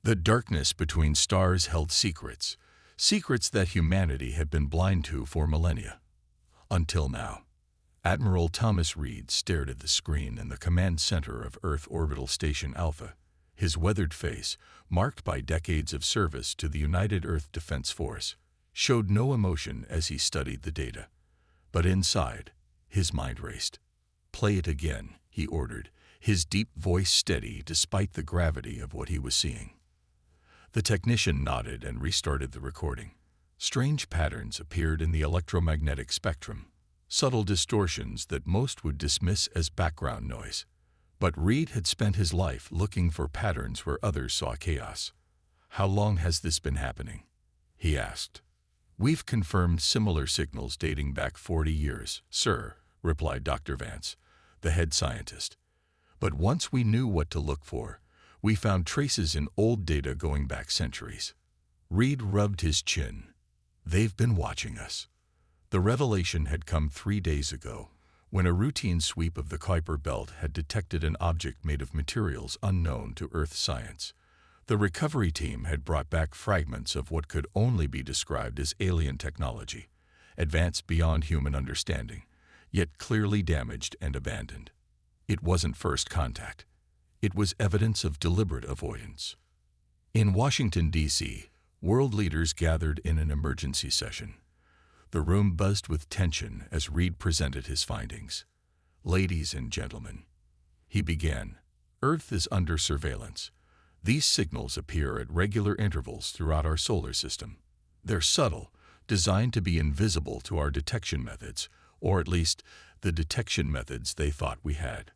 The darkness between stars held secrets, secrets that humanity had been blind to for millennia. Until now. Admiral Thomas Reed stared at the screen in the command center of Earth Orbital Station Alpha, his weathered face, marked by decades of service to the United Earth Defense Force, showed no emotion as he studied the data. But inside, his mind raced. "Play it again," he ordered, his deep voice steady despite the gravity of what he was seeing. The technician nodded and restarted the recording. Strange patterns appeared in the electromagnetic spectrum, subtle distortions that most would dismiss as background noise. But Reed had spent his life looking for patterns where others saw chaos. "How long has this been happening?" he asked. "We've confirmed similar signals dating back 40 years, sir," replied Dr. Vance, the head scientist. "But once we knew what to look for, we found traces in old data going back centuries." Reed rubbed his chin. "They've been watching us." The revelation had come 3 days ago, when a routine sweep of the Kuiper Belt had detected an object made of materials unknown to Earth science. The recovery team had brought back fragments of what could only be described as alien technology, advanced beyond human understanding, yet clearly damaged and abandoned. It wasn't first contact. It was evidence of deliberate avoidance. In Washington, D.C., world leaders gathered in an emergency session. The room buzzed with tension as Reed presented his findings. "Ladies and gentlemen," he began, "Earth is under surveillance. These signals appear at regular intervals throughout our solar system. They're subtle, designed to be invisible to our detection methods, or at least the detection methods they thought we had."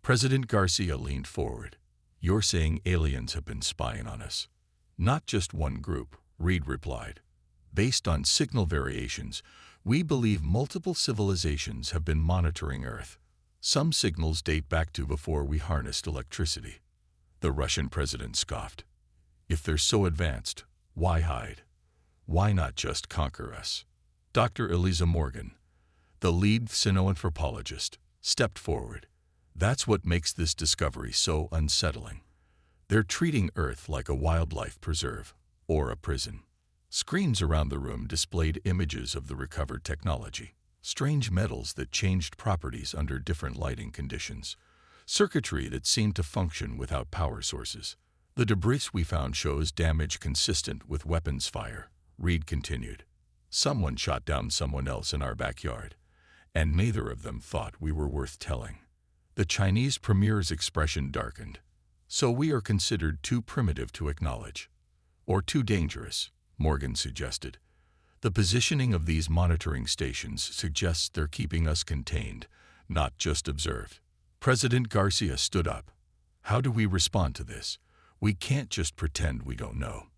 President Garcia leaned forward. "You're saying aliens have been spying on us?" "Not just one group," Reed replied. "Based on signal variations, we believe multiple civilizations have been monitoring Earth. Some signals date back to before we harnessed electricity." The Russian president scoffed. "If they're so advanced, why hide? Why not just conquer us?" Dr. Eliza Morgan, the lead xenoanthropologist, stepped forward. "That's what makes this discovery so unsettling. They're treating Earth like a wildlife preserve, or a prison." Screens around the room displayed images of the recovered technology, strange metals that changed properties under different lighting conditions, circuitry that seemed to function without power sources. "The debris we found shows damage consistent with weapons fire," Reed continued. "Someone shot down someone else in our backyard, and neither of them thought we were worth telling." The Chinese premier's expression darkened. "So we are considered too primitive to acknowledge, or too dangerous," Morgan suggested. "The positioning of these monitoring stations suggests they're keeping us contained, not just observed." President Garcia stood up. "How do we respond to this? We can't just pretend we don't know."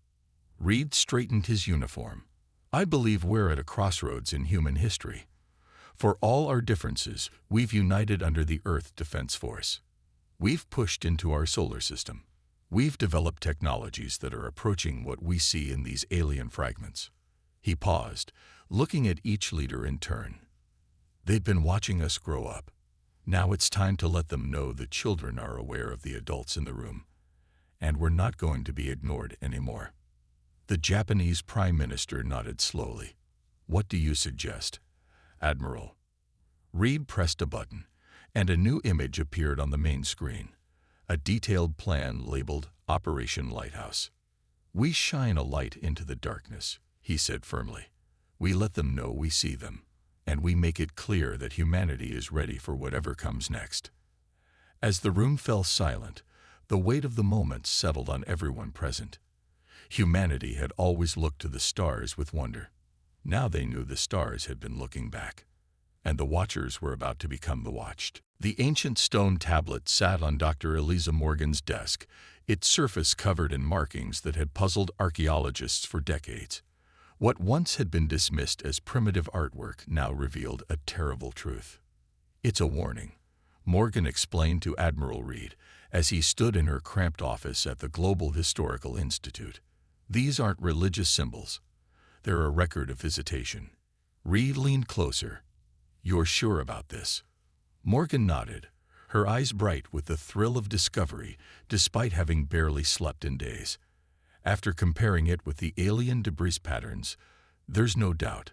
Reed straightened his uniform. "I believe we're at a crossroads in human history. For all our differences, we've united under the Earth Defense Force. We've pushed into our solar system. We've developed technologies that are approaching what we see in these alien fragments." He paused, looking at each leader in turn. "They've been watching us grow up. Now it's time to let them know the children are aware of the adults in the room, and we're not going to be ignored anymore." The Japanese Prime Minister nodded slowly. "What do you suggest, Admiral?" Reed pressed a button, and a new image appeared on the main screen, a detailed plan labeled Operation Lighthouse. "We shine a light into the darkness," he said firmly. "We let them know we see them, and we make it clear that humanity is ready for whatever comes next." As the room fell silent, the weight of the moment settled on everyone present. Humanity had always looked to the stars with wonder. Now they knew the stars had been looking back, and the watchers were about to become the watched. The ancient stone tablet sat on Dr. Eliza Morgan's desk, its surface covered in markings that had puzzled archaeologists for decades. What once had been dismissed as primitive artwork now revealed a terrible truth. "It's a warning," Morgan explained to Admiral Reed as he stood in her cramped office at the Global Historical Institute. "These aren't religious symbols. They're a record of visitation." Reed leaned closer. "You're sure about this?" Morgan nodded, her eyes bright with the thrill of discovery despite having barely slept in days. After comparing it with the alien debris patterns, there's no doubt.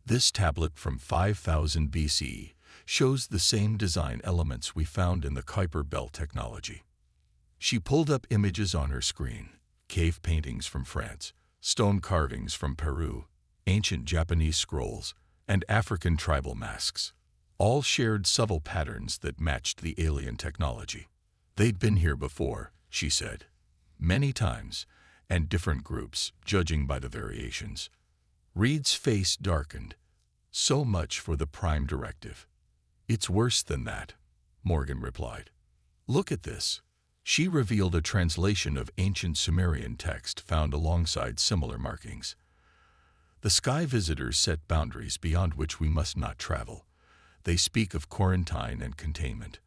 This tablet from 5000 BC shows the same design elements we found in the Kuiper Belt technology. She pulled up images on her screen: cave paintings from France, stone carvings from Peru, ancient Japanese scrolls, and African tribal masks. All shared subtle patterns that matched the alien technology. They'd been here before, she said, many times, and different groups, judging by the variations. Reed's face darkened. So much for the Prime Directive. It's worse than that, Morgan replied. Look at this. She revealed a translation of ancient Sumerian text found alongside similar markings. The sky visitors set boundaries beyond which we must not travel. They speak of quarantine and containment.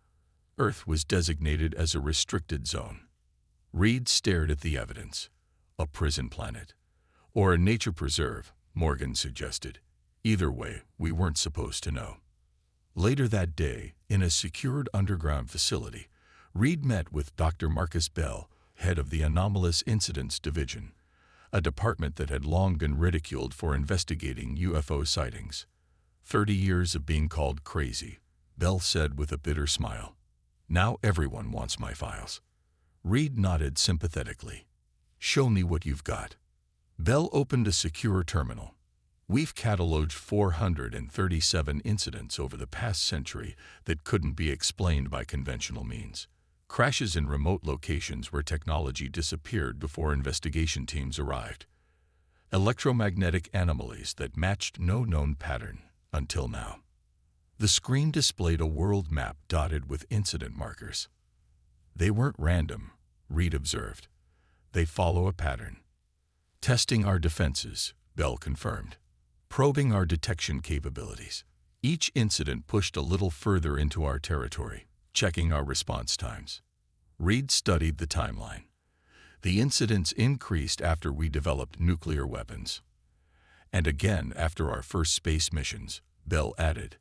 Earth was designated as a restricted zone. Reed stared at the evidence. A prison planet. Or a nature preserve, Morgan suggested. Either way, we weren't supposed to know. Later that day, in a secured underground facility, Reed met with Dr. Marcus Bell, head of the Anomalous Incidents Division, a department that had long been ridiculed for investigating UFO sightings. 30 years of being called crazy, Bell said with a bitter smile. Now everyone wants my files. Reed nodded sympathetically. Show me what you've got. Bell opened a secure terminal. We've cataloged 437 incidents over the past century that couldn't be explained by conventional means. Crashes in remote locations where technology disappeared before investigation teams arrived. Electromagnetic anomalies that matched no known pattern until now. The screen displayed a world map dotted with incident markers. They weren't random, Reed observed. They follow a pattern. Testing our defenses, Bell confirmed. Probing our detection capabilities. Each incident pushed a little further into our territory, checking our response times. Reed studied the timeline. The incidents increased after we developed nuclear weapons. And again after our first space missions, Bell added.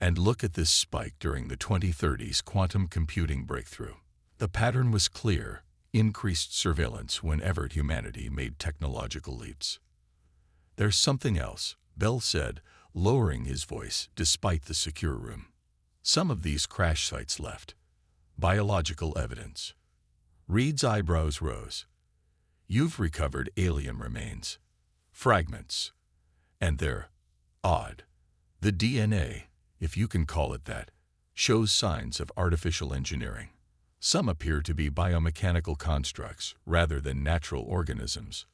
And look at this spike during the 2030s quantum computing breakthrough. The pattern was clear: increased surveillance whenever humanity made technological leaps. There's something else, Bell said, lowering his voice despite the secure room. Some of these crash sites left biological evidence. Reed's eyebrows rose. You've recovered alien remains. Fragments. And they're odd. The DNA, if you can call it that, shows signs of artificial engineering. Some appear to be biomechanical constructs rather than natural organisms.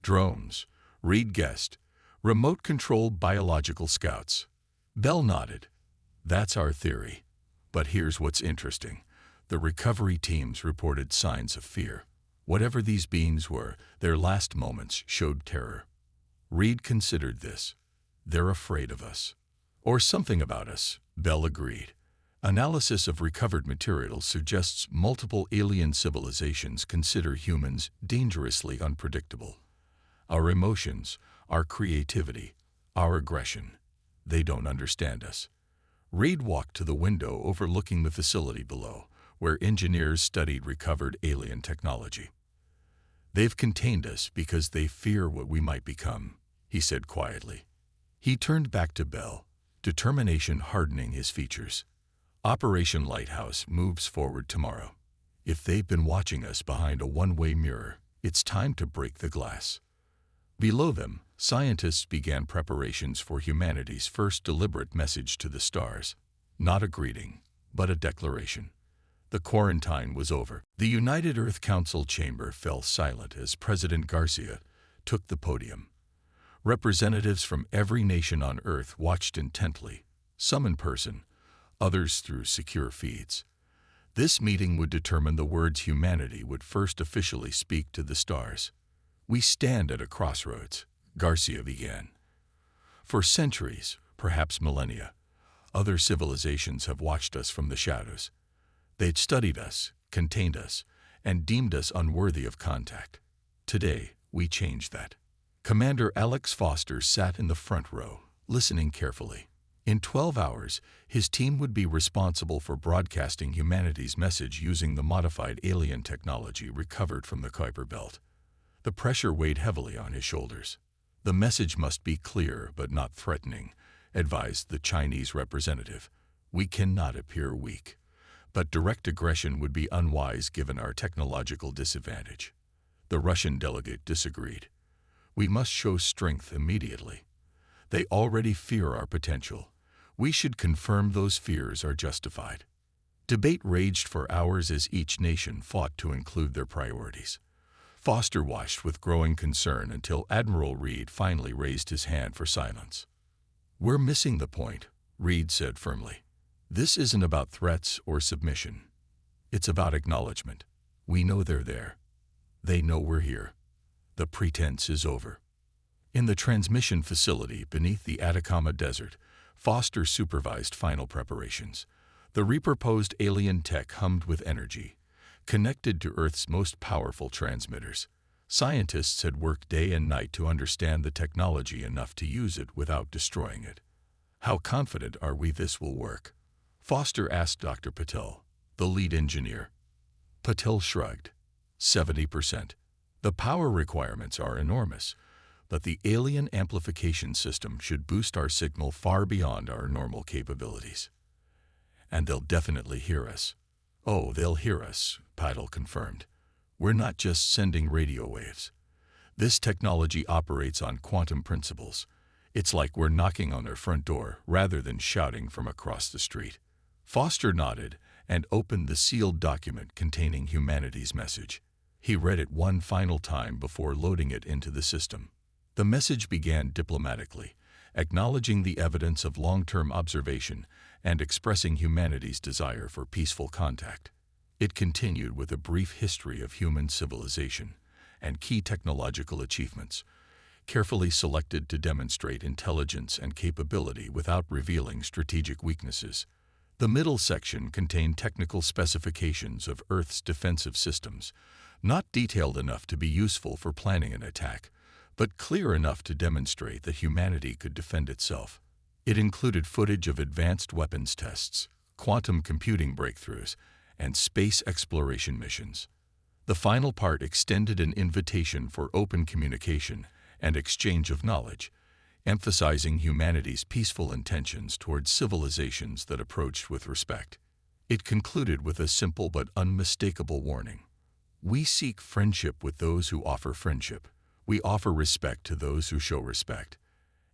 Drones, Reed guessed, remote-controlled biological scouts. Bell nodded. That's our theory. But here's what's interesting. The recovery teams reported signs of fear. Whatever these beings were, their last moments showed terror. Reed considered this. They're afraid of us. Or something about us, Bell agreed. Analysis of recovered materials suggests multiple alien civilizations consider humans dangerously unpredictable. Our emotions, our creativity, our aggression. They don't understand us. Reed walked to the window overlooking the facility below, where engineers studied recovered alien technology. They've contained us because they fear what we might become, he said quietly. He turned back to Bell, determination hardening his features. Operation Lighthouse moves forward tomorrow. If they've been watching us behind a one-way mirror, it's time to break the glass. Below them, scientists began preparations for humanity's first deliberate message to the stars. Not a greeting, but a declaration. The quarantine was over. The United Earth Council chamber fell silent as President Garcia took the podium. Representatives from every nation on Earth watched intently, some in person, others through secure feeds. This meeting would determine the words humanity would first officially speak to the stars. We stand at a crossroads, Garcia began. For centuries, perhaps millennia, other civilizations have watched us from the shadows. They'd studied us, contained us, and deemed us unworthy of contact. Today, we change that. Commander Alex Foster sat in the front row, listening carefully. In 12 hours, his team would be responsible for broadcasting humanity's message using the modified alien technology recovered from the Kuiper Belt. The pressure weighed heavily on his shoulders. "The message must be clear but not threatening," advised the Chinese representative. "We cannot appear weak, but direct aggression would be unwise given our technological disadvantage." The Russian delegate disagreed. "We must show strength immediately. They already fear our potential. We should confirm those fears are justified." Debate raged for hours as each nation fought to include their priorities. Foster watched with growing concern until Admiral Reed finally raised his hand for silence. "We're missing the point," Reed said firmly. "This isn't about threats or submission. It's about acknowledgement. We know they're there. They know we're here. The pretense is over." In the transmission facility beneath the Atacama Desert, Foster supervised final preparations. The repurposed alien tech hummed with energy, connected to Earth's most powerful transmitters. Scientists had worked day and night to understand the technology enough to use it without destroying it. "How confident are we this will work?" Foster asked Dr. Patel, the lead engineer. Patel shrugged. 70%. "The power requirements are enormous, but the alien amplification system should boost our signal far beyond our normal capabilities. And they'll definitely hear us." "Oh, they'll hear us," Patel confirmed. "We're not just sending radio waves. This technology operates on quantum principles. It's like we're knocking on their front door rather than shouting from across the street." Foster nodded and opened the sealed document containing humanity's message. He read it one final time before loading it into the system. The message began diplomatically, acknowledging the evidence of long-term observation and expressing humanity's desire for peaceful contact. It continued with a brief history of human civilization and key technological achievements, carefully selected to demonstrate intelligence and capability without revealing strategic weaknesses. The middle section contained technical specifications of Earth's defensive systems, not detailed enough to be useful for planning an attack, but clear enough to demonstrate that humanity could defend itself. It included footage of advanced weapons tests, quantum computing breakthroughs, and space exploration missions. The final part extended an invitation for open communication and exchange of knowledge, emphasizing humanity's peaceful intentions towards civilizations that approached with respect. It concluded with a simple but unmistakable warning. "We seek friendship with those who offer friendship. We offer respect to those who show respect.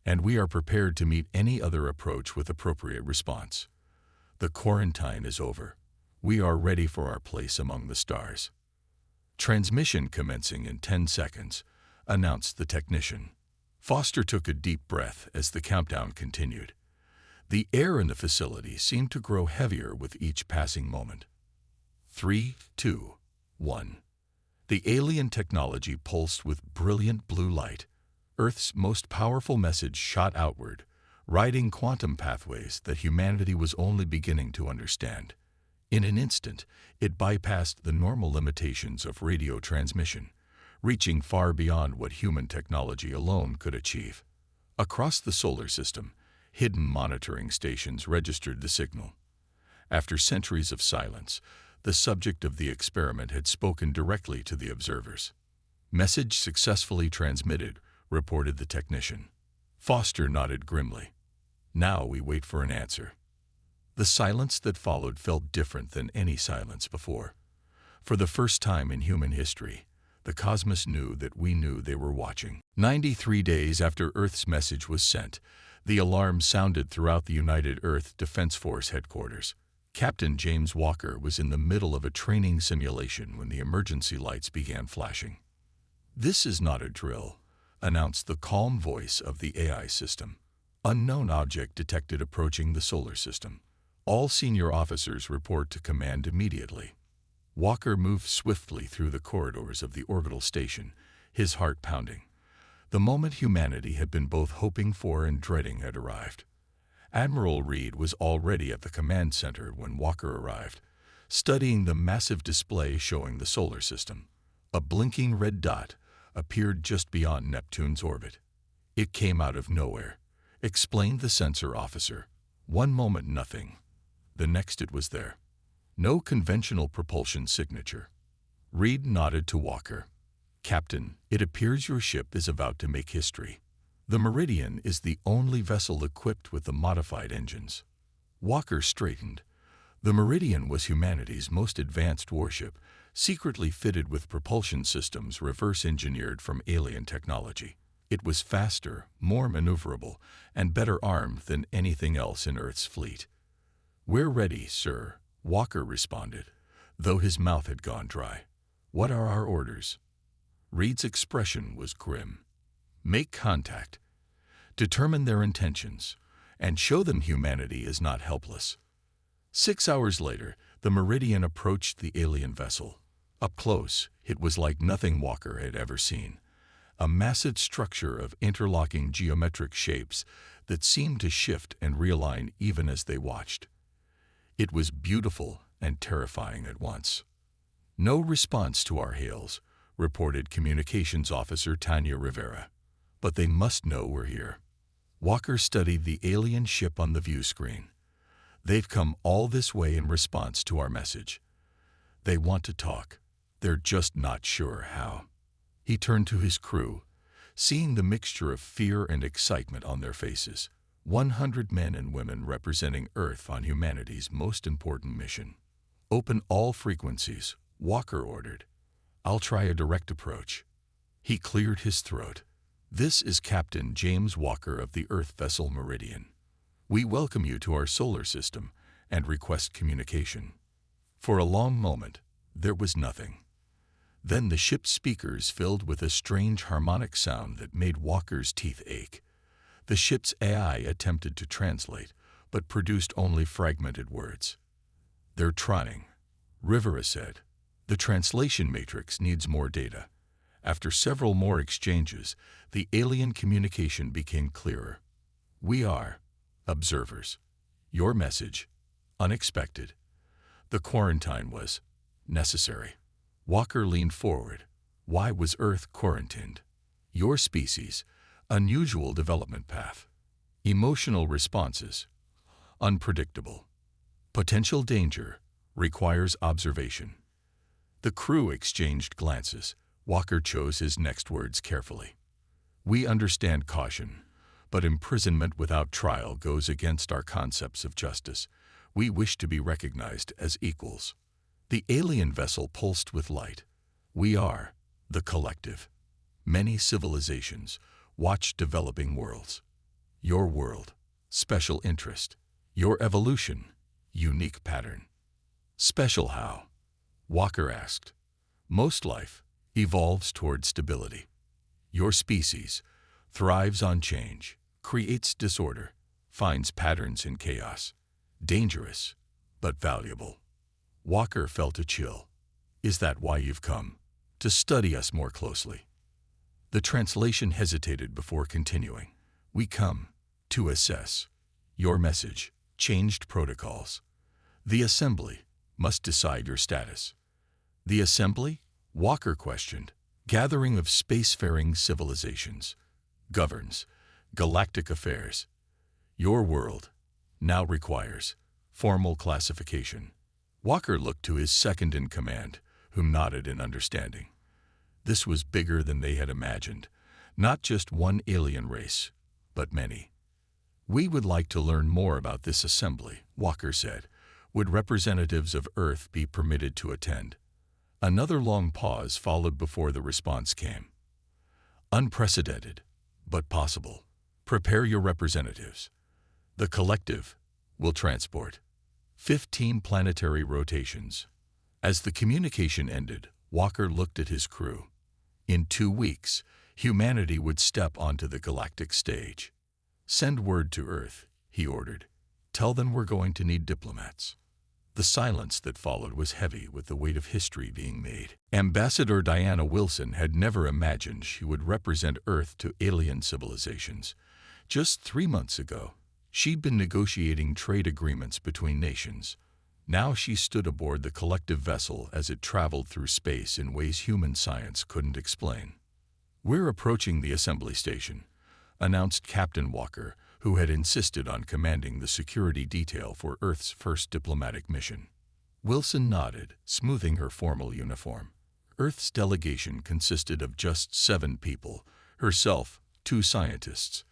And we are prepared to meet any other approach with appropriate response. The quarantine is over. We are ready for our place among the stars." "Transmission commencing in 10 seconds, announced the technician. Foster took a deep breath as the countdown continued. The air in the facility seemed to grow heavier with each passing moment. 3, 2, 1. The alien technology pulsed with brilliant blue light. Earth's most powerful message shot outward, riding quantum pathways that humanity was only beginning to understand. In an instant, it bypassed the normal limitations of radio transmission, reaching far beyond what human technology alone could achieve. Across the solar system, hidden monitoring stations registered the signal. After centuries of silence, the subject of the experiment had spoken directly to the observers. "Message successfully transmitted," reported the technician. Foster nodded grimly. "Now we wait for an answer." The silence that followed felt different than any silence before. For the first time in human history, the cosmos knew that we knew they were watching. 93 days after Earth's message was sent, the alarm sounded throughout the United Earth Defense Force headquarters. Captain James Walker was in the middle of a training simulation when the emergency lights began flashing. "This is not a drill," announced the calm voice of the AI system. "Unknown object detected approaching the solar system. All senior officers report to command immediately." Walker moved swiftly through the corridors of the orbital station, his heart pounding. The moment humanity had been both hoping for and dreading had arrived. Admiral Reed was already at the command center when Walker arrived, studying the massive display showing the solar system. A blinking red dot appeared just beyond Neptune's orbit. "It came out of nowhere," explained the sensor officer. "One moment nothing. The next it was there. No conventional propulsion signature." Reed nodded to Walker. "Captain, it appears your ship is about to make history. The Meridian is the only vessel equipped with the modified engines." Walker straightened. The Meridian was humanity's most advanced warship, secretly fitted with propulsion systems reverse-engineered from alien technology. It was faster, more maneuverable, and better armed than anything else in Earth's fleet. "We're ready, sir," Walker responded, though his mouth had gone dry. "What are our orders?" Reed's expression was grim. "Make contact, determine their intentions, and show them humanity is not helpless." 6 hours later, the Meridian approached the alien vessel. Up close, it was like nothing Walker had ever seen. A massive structure of interlocking geometric shapes that seemed to shift and realign even as they watched. It was beautiful and terrifying at once. "No response to our hails," reported Communications Officer Tanya Rivera. "But they must know we're here." Walker studied the alien ship on the view screen. "They've come all this way in response to our message. They want to talk. They're just not sure how." He turned to his crew, seeing the mixture of fear and excitement on their faces. 100 men and women representing Earth on humanity's most important mission. "Open all frequencies," Walker ordered. "I'll try a direct approach." He cleared his throat. "This is Captain James Walker of the Earth vessel Meridian. We welcome you to our solar system and request communication." For a long moment, there was nothing. Then the ship's speakers filled with a strange harmonic sound that made Walker's teeth ache. The ship's AI attempted to translate, but produced only fragmented words. "They're trying," Rivera said. "The translation matrix needs more data." After several more exchanges, the alien communication became clearer. "We are observers. Your message, unexpected. The quarantine was necessary." Walker leaned forward. "Why was Earth quarantined?" "Your species, unusual development path. Emotional responses, unpredictable. Potential danger, requires observation." The crew exchanged glances. Walker chose his next words carefully. "We understand caution, but imprisonment without trial goes against our concepts of justice. We wish to be recognized as equals." The alien vessel pulsed with light. "We are the collective. Many civilizations watch developing worlds. Your world, special interest. Your evolution, unique pattern." "Special how?" Walker asked. "Most life evolves toward stability. Your species thrives on change, creates disorder, finds patterns in chaos. Dangerous, but valuable." Walker felt a chill. "Is that why you've come? To study us more closely?" The translation hesitated before continuing. "We come to assess your message, changed protocols. The Assembly must decide your status." "The Assembly?" Walker questioned. "Gathering of spacefaring civilizations. Governs galactic affairs. Your world now requires formal classification." Walker looked to his second-in-command, who nodded in understanding. This was bigger than they had imagined. Not just one alien race, but many. "We would like to learn more about this assembly," Walker said. "Would representatives of Earth be permitted to attend?" Another long pause followed before the response came. "Unprecedented, but possible. Prepare your representatives. The collective will transport 15 planetary rotations." As the communication ended, Walker looked at his crew. In 2 weeks, humanity would step onto the galactic stage. "Send word to Earth," he ordered. "Tell them we're going to need diplomats." The silence that followed was heavy with the weight of history being made. Ambassador Diana Wilson had never imagined she would represent Earth to alien civilizations. Just 3 months ago, she'd been negotiating trade agreements between nations. Now she stood aboard the collective vessel as it traveled through space in ways human science couldn't explain. "We're approaching the assembly station," announced Captain Walker, who had insisted on commanding the security detail for Earth's first diplomatic mission. Wilson nodded, smoothing her formal uniform. Earth's delegation consisted of just 7 people, herself, 2 scientists,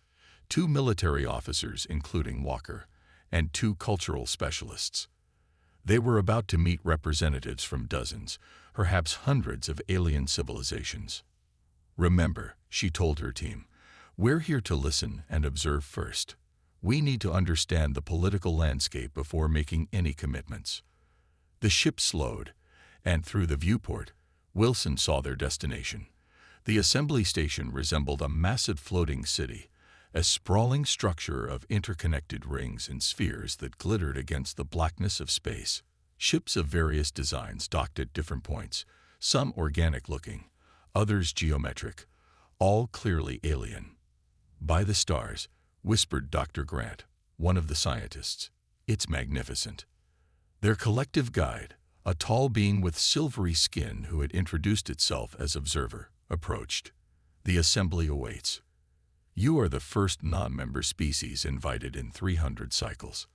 2 military officers including Walker, and 2 cultural specialists. They were about to meet representatives from dozens, perhaps hundreds of alien civilizations. "Remember," she told her team, "we're here to listen and observe first. We need to understand the political landscape before making any commitments." The ship slowed, and through the viewport, Wilson saw their destination. The assembly station resembled a massive floating city, a sprawling structure of interconnected rings and spheres that glittered against the blackness of space. Ships of various designs docked at different points, some organic-looking, others geometric, all clearly alien. "By the stars," whispered Dr. Grant, one of the scientists. "It's magnificent." Their collective guide, a tall being with silvery skin who had introduced itself as observer, approached. "The assembly awaits. You are the first non-member species invited in 300 cycles."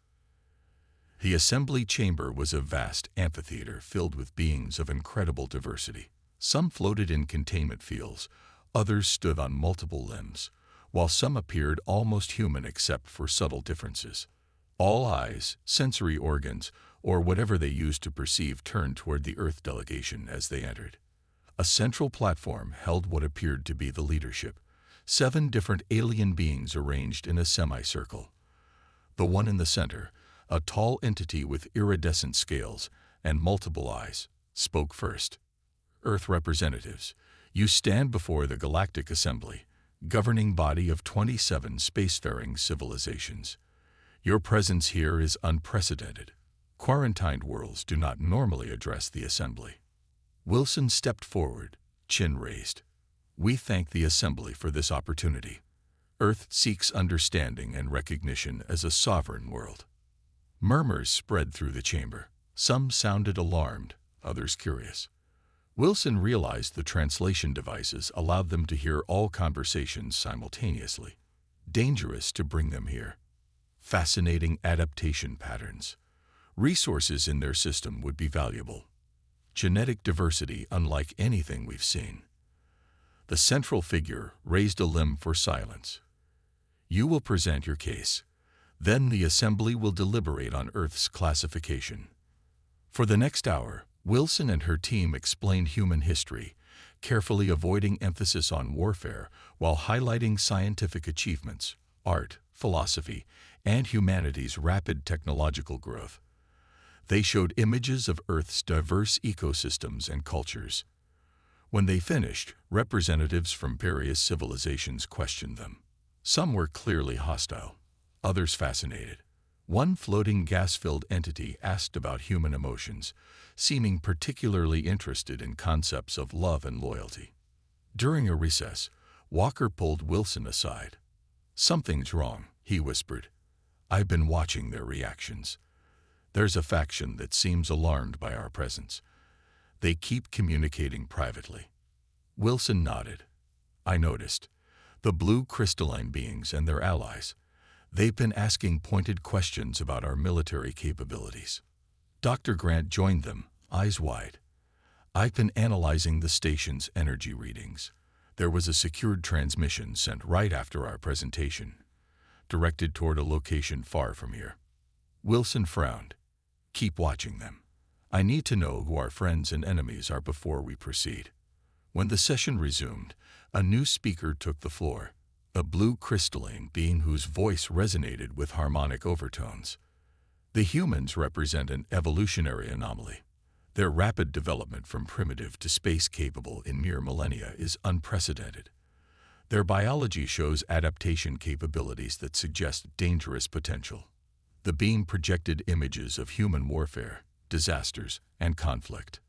The assembly chamber was a vast amphitheater filled with beings of incredible diversity. Some floated in containment fields, others stood on multiple limbs, while some appeared almost human except for subtle differences. All eyes, sensory organs, or whatever they used to perceive turned toward the Earth delegation as they entered. A central platform held what appeared to be the leadership, 7 different alien beings arranged in a semicircle. The one in the center, a tall entity with iridescent scales and multiple eyes, spoke first. "Earth representatives, you stand before the Galactic Assembly, governing body of 27 spacefaring civilizations. Your presence here is unprecedented. Quarantined worlds do not normally address the Assembly." Wilson stepped forward, chin raised. "We thank the Assembly for this opportunity. Earth seeks understanding and recognition as a sovereign world." Murmurs spread through the chamber. Some sounded alarmed, others curious. Wilson realized the translation devices allowed them to hear all conversations simultaneously. Dangerous to bring them here. Fascinating adaptation patterns. Resources in their system would be valuable. Genetic diversity unlike anything we've seen. The central figure raised a limb for silence. "You will present your case. Then the Assembly will deliberate on Earth's classification." For the next hour, Wilson and her team explained human history, carefully avoiding emphasis on warfare while highlighting scientific achievements, art, philosophy, and humanity's rapid technological growth. They showed images of Earth's diverse ecosystems and cultures. When they finished, representatives from various civilizations questioned them. Some were clearly hostile, others fascinated. One floating gas-filled entity asked about human emotions, seeming particularly interested in concepts of love and loyalty. During a recess, Walker pulled Wilson aside. "Something's wrong," he whispered. "I've been watching their reactions. There's a faction that seems alarmed by our presence. They keep communicating privately." Wilson nodded. "I noticed. The blue crystalline beings and their allies. They've been asking pointed questions about our military capabilities." Dr. Grant joined them, eyes wide. "I've been analyzing the station's energy readings. There was a secured transmission sent right after our presentation, directed toward a location far from here." Wilson frowned. "Keep watching them. I need to know who our friends and enemies are before we proceed." When the session resumed, a new speaker took the floor, a blue crystalline being whose voice resonated with harmonic overtones. "The humans represent an evolutionary anomaly. Their rapid development from primitive to space-capable in mere millennia is unprecedented. Their biology shows adaptation capabilities that suggest dangerous potential." The beam projected images of human warfare, disasters, and conflict.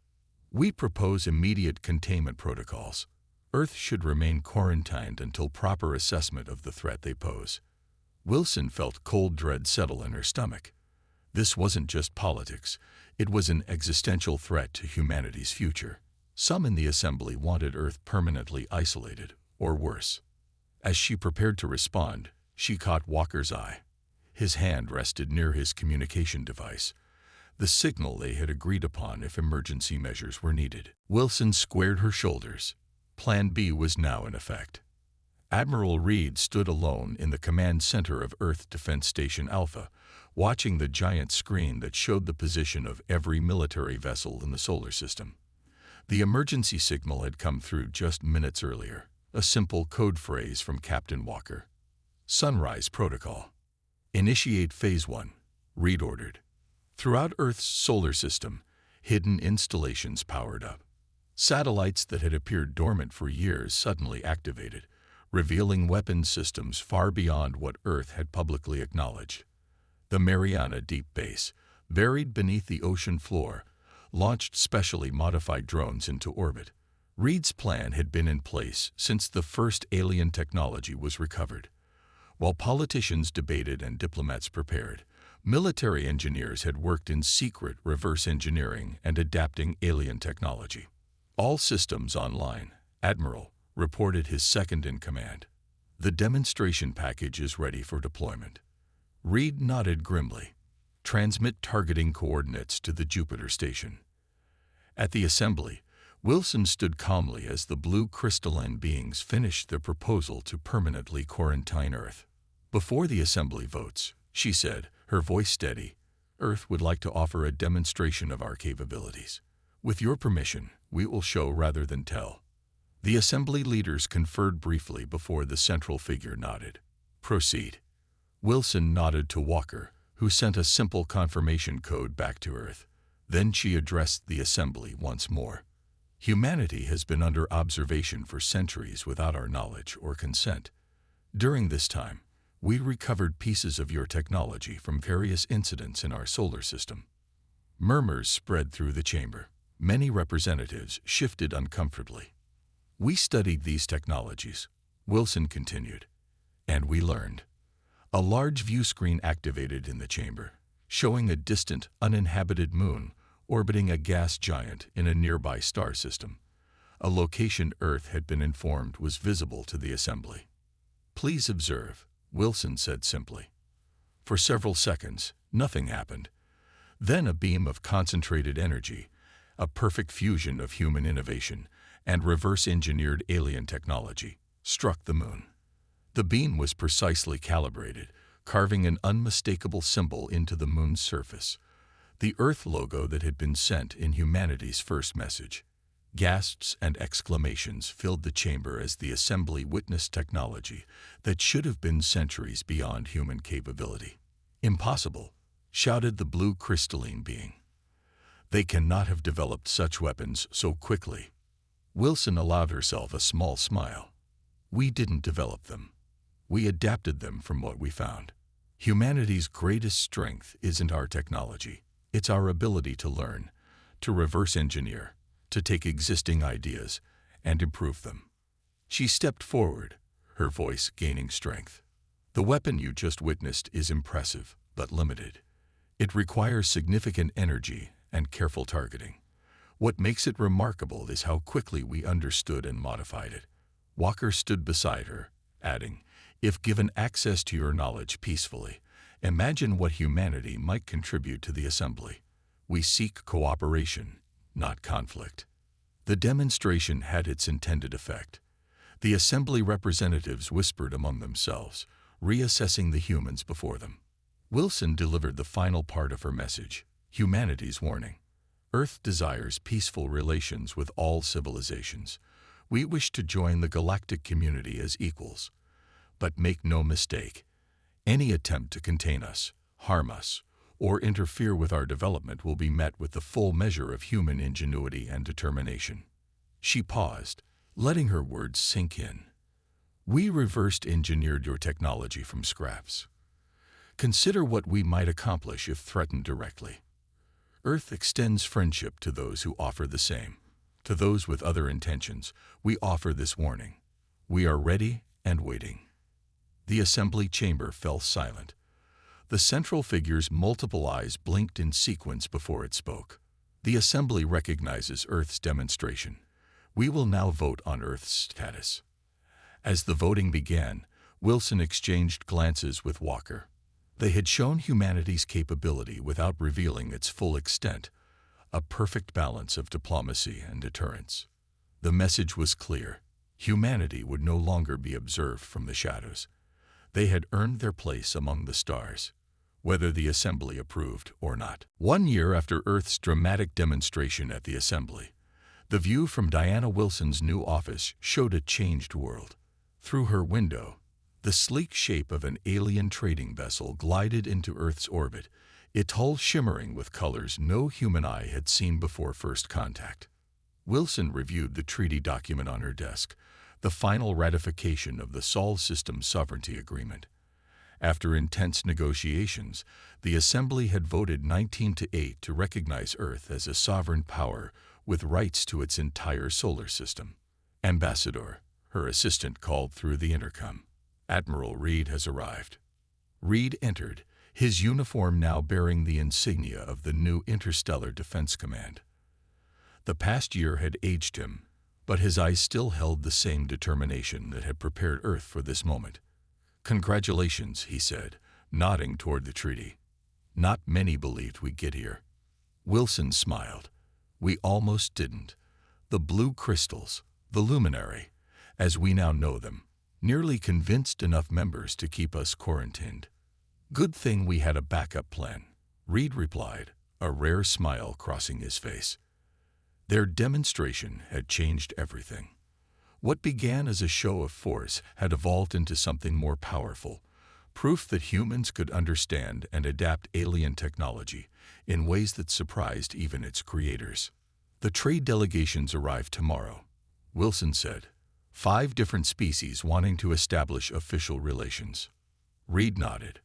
"We propose immediate containment protocols. Earth should remain quarantined until proper assessment of the threat they pose." Wilson felt cold dread settle in her stomach. This wasn't just politics. It was an existential threat to humanity's future. Some in the Assembly wanted Earth permanently isolated, or worse. As she prepared to respond, she caught Walker's eye. His hand rested near his communication device. the signal they had agreed upon if emergency measures were needed. Wilson squared her shoulders. Plan B was now in effect. Admiral Reed stood alone in the command center of Earth Defense Station Alpha, watching the giant screen that showed the position of every military vessel in the solar system. The emergency signal had come through just minutes earlier, a simple code phrase from Captain Walker. Sunrise Protocol. Initiate Phase 1, Reed ordered. Throughout Earth's solar system, hidden installations powered up. Satellites that had appeared dormant for years suddenly activated, revealing weapons systems far beyond what Earth had publicly acknowledged. The Mariana Deep Base, buried beneath the ocean floor, launched specially modified drones into orbit. Reed's plan had been in place since the first alien technology was recovered. While politicians debated and diplomats prepared, military engineers had worked in secret reverse engineering and adapting alien technology. All systems online, Admiral reported his second-in-command. The demonstration package is ready for deployment. Reed nodded grimly. Transmit targeting coordinates to the Jupiter station. At the assembly, Wilson stood calmly as the blue crystalline beings finished their proposal to permanently quarantine Earth. Before the assembly votes, she said, her voice steady, Earth would like to offer a demonstration of our capabilities. With your permission, we will show rather than tell. The assembly leaders conferred briefly before the central figure nodded. Proceed. Wilson nodded to Walker, who sent a simple confirmation code back to Earth. Then she addressed the assembly once more. Humanity has been under observation for centuries without our knowledge or consent. During this time, we recovered pieces of your technology from various incidents in our solar system. Murmurs spread through the chamber. Many representatives shifted uncomfortably. We studied these technologies, Wilson continued, and we learned. A large view screen activated in the chamber, showing a distant, uninhabited moon orbiting a gas giant in a nearby star system. A location Earth had been informed was visible to the assembly. Please observe, Wilson said simply. For several seconds, nothing happened. Then a beam of concentrated energy, a perfect fusion of human innovation and reverse-engineered alien technology, struck the moon. The beam was precisely calibrated, carving an unmistakable symbol into the moon's surface, the Earth logo that had been sent in humanity's first message. Gasps and exclamations filled the chamber as the assembly witnessed technology that should have been centuries beyond human capability. Impossible, shouted the blue crystalline being. They cannot have developed such weapons so quickly. Wilson allowed herself a small smile. We didn't develop them. We adapted them from what we found. Humanity's greatest strength isn't our technology. It's our ability to learn, to reverse engineer, to take existing ideas and improve them. She stepped forward, her voice gaining strength. The weapon you just witnessed is impressive, but limited. It requires significant energy and careful targeting. What makes it remarkable is how quickly we understood and modified it. Walker stood beside her, adding, if given access to your knowledge peacefully, imagine what humanity might contribute to the assembly. We seek cooperation, not conflict. The demonstration had its intended effect. The assembly representatives whispered among themselves, reassessing the humans before them. Wilson delivered the final part of her message, humanity's warning. Earth desires peaceful relations with all civilizations. We wish to join the galactic community as equals. But make no mistake, any attempt to contain us, harm us, or interfere with our development will be met with the full measure of human ingenuity and determination. She paused, letting her words sink in. We reversed engineered your technology from scraps. Consider what we might accomplish if threatened directly. Earth extends friendship to those who offer the same. To those with other intentions, we offer this warning. We are ready and waiting. The assembly chamber fell silent. The central figure's multiple eyes blinked in sequence before it spoke. The assembly recognizes Earth's demonstration. We will now vote on Earth's status. As the voting began, Wilson exchanged glances with Walker. They had shown humanity's capability without revealing its full extent, a perfect balance of diplomacy and deterrence. The message was clear. Humanity would no longer be observed from the shadows. They had earned their place among the stars, whether the Assembly approved or not. 1 year after Earth's dramatic demonstration at the Assembly, the view from Diana Wilson's new office showed a changed world. Through her window, the sleek shape of an alien trading vessel glided into Earth's orbit, its hull shimmering with colors no human eye had seen before first contact. Wilson reviewed the treaty document on her desk, the final ratification of the Sol Systems Sovereignty Agreement. After intense negotiations, the Assembly had voted 19-8 to recognize Earth as a sovereign power with rights to its entire solar system. "Ambassador," her assistant called through the intercom. "Admiral Reed has arrived." Reed entered, his uniform now bearing the insignia of the new Interstellar Defense Command. The past year had aged him, but his eyes still held the same determination that had prepared Earth for this moment. "Congratulations," he said, nodding toward the treaty. "Not many believed we'd get here." Wilson smiled. "We almost didn't. The blue crystals, the luminary, as we now know them, nearly convinced enough members to keep us quarantined." "Good thing we had a backup plan," Reed replied, a rare smile crossing his face. Their demonstration had changed everything. What began as a show of force had evolved into something more powerful, proof that humans could understand and adapt alien technology in ways that surprised even its creators. "The trade delegations arrive tomorrow," Wilson said. 5 different species wanting to establish official relations. Reed nodded.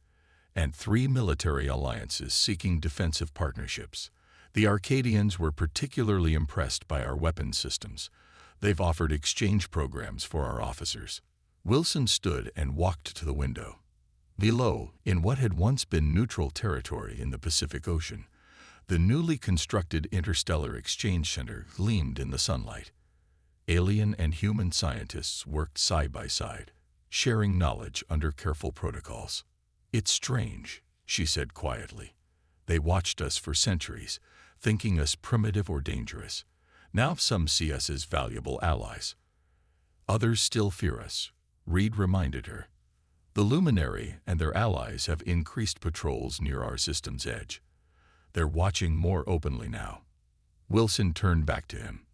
"And 3 military alliances seeking defensive partnerships. The Arcadians were particularly impressed by our weapons systems. They've offered exchange programs for our officers." Wilson stood and walked to the window. Below, in what had once been neutral territory in the Pacific Ocean, the newly constructed Interstellar Exchange Center gleamed in the sunlight. Alien and human scientists worked side by side, sharing knowledge under careful protocols. "It's strange," she said quietly. "They watched us for centuries, thinking us primitive or dangerous. Now some see us as valuable allies. Others still fear us," Reed reminded her. "The Luminary and their allies have increased patrols near our system's edge. They're watching more openly now." Wilson turned back to him.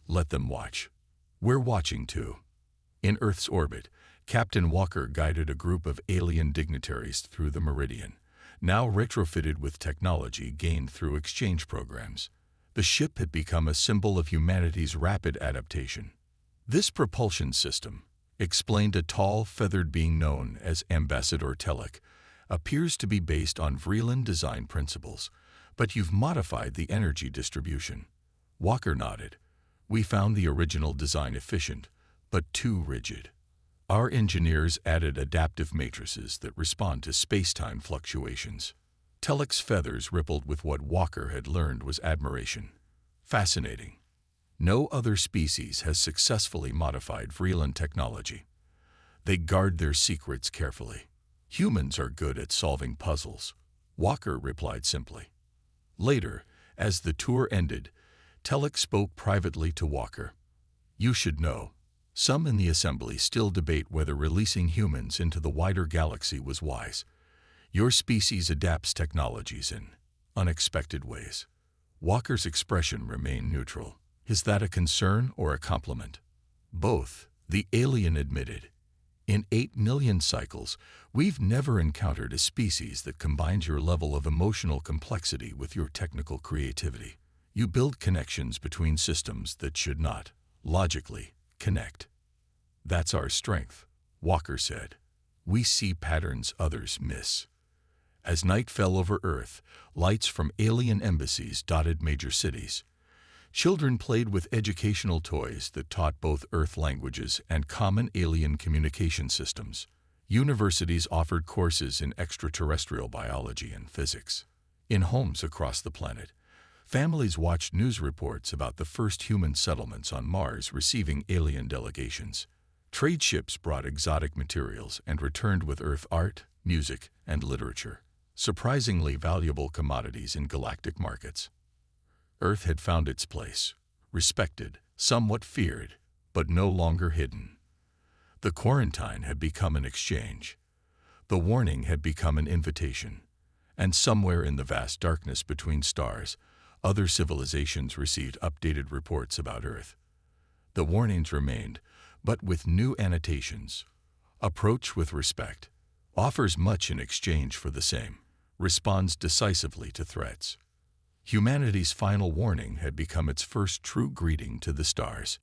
"Let them watch. We're watching too." In Earth's orbit, Captain Walker guided a group of alien dignitaries through the meridian, now retrofitted with technology gained through exchange programs. The ship had become a symbol of humanity's rapid adaptation. "This propulsion system," explained a tall, feathered being known as Ambassador Telek, "appears to be based on Vreeland design principles, but you've modified the energy distribution." Walker nodded. "We found the original design efficient, but too rigid. Our engineers added adaptive matrices that respond to space-time fluctuations." Telek's feathers rippled with what Walker had learned was admiration. "Fascinating. No other species has successfully modified Vreeland technology. They guard their secrets carefully. Humans are good at solving puzzles," Walker replied simply. Later, as the tour ended, Telek spoke privately to Walker. "You should know, some in the Assembly still debate whether releasing humans into the wider galaxy was wise. Your species adapts technologies in unexpected ways." Walker's expression remained neutral. "Is that a concern or a compliment?" "Both," the alien admitted. "In 8 million cycles, we've never encountered a species that combines your level of emotional complexity with your technical creativity. You build connections between systems that should not, logically, connect. That's our strength," Walker said. "We see patterns others miss." As night fell over Earth, lights from alien embassies dotted major cities. Children played with educational toys that taught both Earth languages and common alien communication systems. Universities offered courses in extraterrestrial biology and physics. In homes across the planet, families watched news reports about the first human settlements on Mars receiving alien delegations. Trade ships brought exotic materials and returned with Earth art, music, and literature, surprisingly valuable commodities in galactic markets. Earth had found its place, respected, somewhat feared, but no longer hidden. The quarantine had become an exchange. The warning had become an invitation. And somewhere in the vast darkness between stars, other civilizations received updated reports about Earth. The warnings remained, but with new annotations. Approach with respect. Offers much in exchange for the same. Responds decisively to threats. Humanity's final warning had become its first true greeting to the stars.